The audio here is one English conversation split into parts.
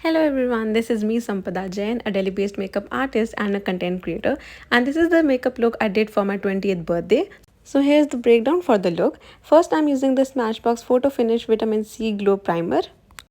Hello everyone, this is me Sampada Jain, a Delhi-based makeup artist and a content creator, and this is the makeup look I did for my 20th birthday. So here's the breakdown for the look. First, I'm using the Smashbox Photo Finish Vitamin C Glow Primer.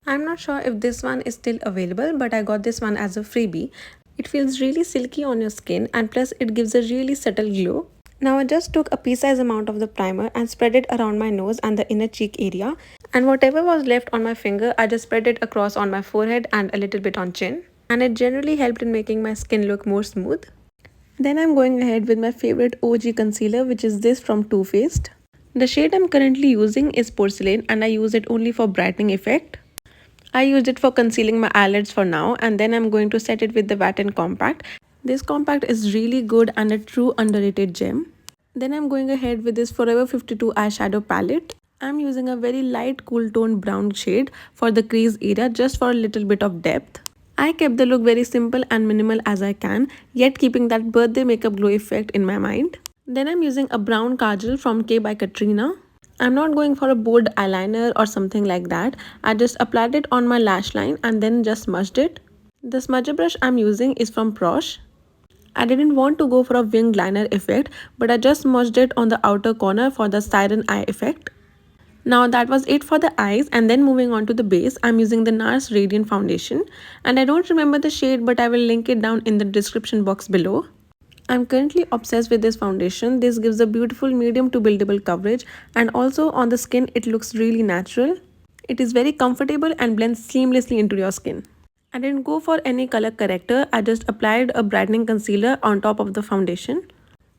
I'm not sure if this one is still available, but I got this one as a freebie. It feels really silky on your skin and plus it gives a really subtle glow. Now I just took a pea-sized amount of the primer and spread it around my nose and the inner cheek area. And whatever was left on my finger, I just spread it across on my forehead and a little bit on chin. And it generally helped in making my skin look more smooth. Then I'm going ahead with my favorite OG concealer, which is this from Too Faced. The shade I'm currently using is Porcelain and I use it only for brightening effect. I used it for concealing my eyelids for now, and then I'm going to set it with the Wet n Compact. This compact is really good and a true underrated gem. Then I'm going ahead with this Forever 52 eyeshadow palette. I'm using a very light cool tone brown shade for the crease area just for a little bit of depth. I kept the look very simple and minimal as I can, yet keeping that birthday makeup glow effect in my mind. Then I'm using a brown kajal from K by Katrina. I'm not going for a bold eyeliner or something like that. I just applied it on my lash line and then just smudged it. The smudger brush I'm using is from Prosh. I didn't want to go for a winged liner effect, but I just smudged it on the outer corner for the siren eye effect. Now that was it for the eyes, and then moving on to the base, I'm using the Nars Radiant Foundation, and I don't remember the shade, but I will link it down in the description box below. I'm currently obsessed with this foundation. This gives a beautiful medium to buildable coverage, and also on the skin it looks really natural. It is very comfortable and blends seamlessly into your skin. I didn't go for any color corrector, I just applied a brightening concealer on top of the foundation.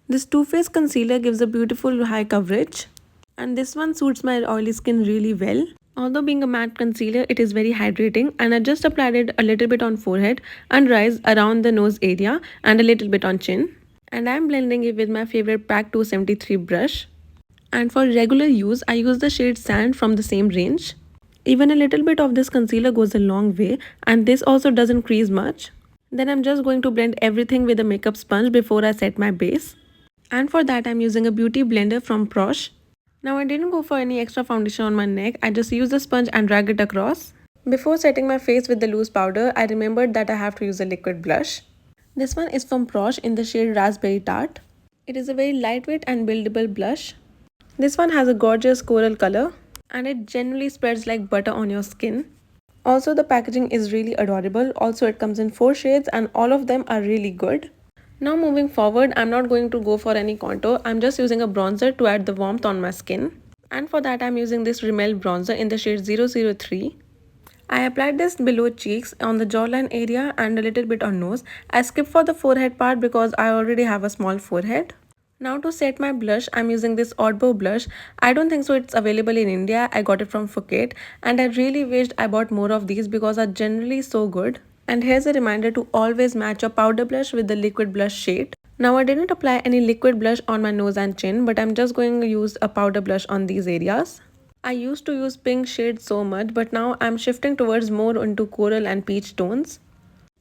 This Too Faced concealer gives a beautiful high coverage, and this one suits my oily skin really well. Although being a matte concealer, it is very hydrating, and I just applied it a little bit on forehead, under eyes, around the nose area and a little bit on chin. And I'm blending it with my favorite PAC 273 brush. And for regular use, I use the shade Sand from the same range. Even a little bit of this concealer goes a long way, and this also doesn't crease much. Then I'm just going to blend everything with a makeup sponge before I set my base. And for that I'm using a beauty blender from Prosh. Now I didn't go for any extra foundation on my neck, I just used the sponge and drag it across. Before setting my face with the loose powder, I remembered that I have to use a liquid blush. This one is from Prosh in the shade Raspberry Tart. It is a very lightweight and buildable blush. This one has a gorgeous coral color and it generally spreads like butter on your skin. Also the packaging is really adorable. Also it comes in 4 shades and all of them are really good. Now moving forward, I'm not going to go for any contour. I'm just using a bronzer to add the warmth on my skin. And for that I'm using this Rimmel bronzer in the shade 003. I applied this below cheeks, on the jawline area and a little bit on nose. I skipped for the forehead part because I already have a small forehead. Now to set my blush, I'm using this Oddbow blush. I don't think so it's available in India. I got it from Phuket and I really wished I bought more of these because are generally so good. And here's a reminder to always match your powder blush with the liquid blush shade. Now I didn't apply any liquid blush on my nose and chin, but I'm just going to use a powder blush on these areas. I used to use pink shade so much, but now I'm shifting towards more into coral and peach tones.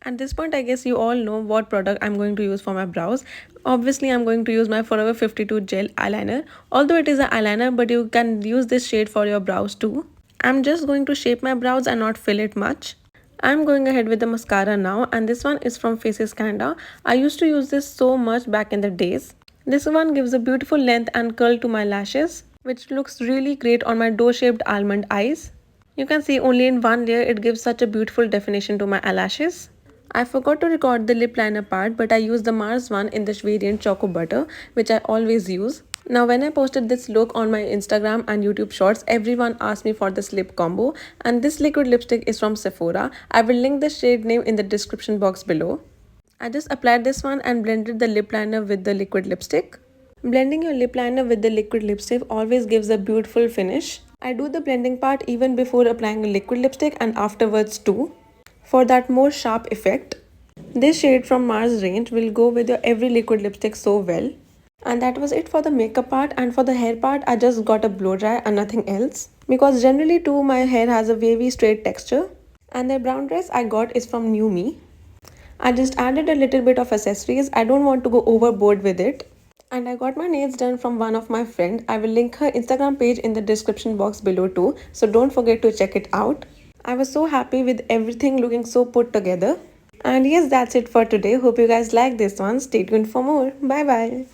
At this point, I guess you all know what product I'm going to use for my brows. Obviously, I'm going to use my Forever 52 gel eyeliner. Although it is an eyeliner, but you can use this shade for your brows too. I'm just going to shape my brows and not fill it much. I'm going ahead with the mascara now, and this one is from Faces Canada. I used to use this so much back in the days. This one gives a beautiful length and curl to my lashes, which looks really great on my doe-shaped almond eyes. You can see only in one layer it gives such a beautiful definition to my eyelashes. I forgot to record the lip liner part, but I used the Mars one in the variant Choco Butter, which I always use. Now when I posted this look on my Instagram and YouTube shorts, everyone asked me for this lip combo, and this liquid lipstick is from Sephora. I will link the shade name in the description box below. I just applied this one and blended the lip liner with the liquid lipstick. Blending your lip liner with the liquid lipstick always gives a beautiful finish. I do the blending part even before applying a liquid lipstick and afterwards too, for that more sharp effect. This shade from Mars range will go with your every liquid lipstick so well. And that was it for the makeup part, and for the hair part I just got a blow dry and nothing else, because generally too my hair has a wavy straight texture. And the brown dress I got is from New Me. I just added a little bit of accessories. I don't want to go overboard with it. And I got my nails done from one of my friends. I will link her Instagram page in the description box below too, so don't forget to check it out. I was so happy with everything looking so put together. And yes, that's it for today. Hope you guys like this one. Stay tuned for more. Bye bye.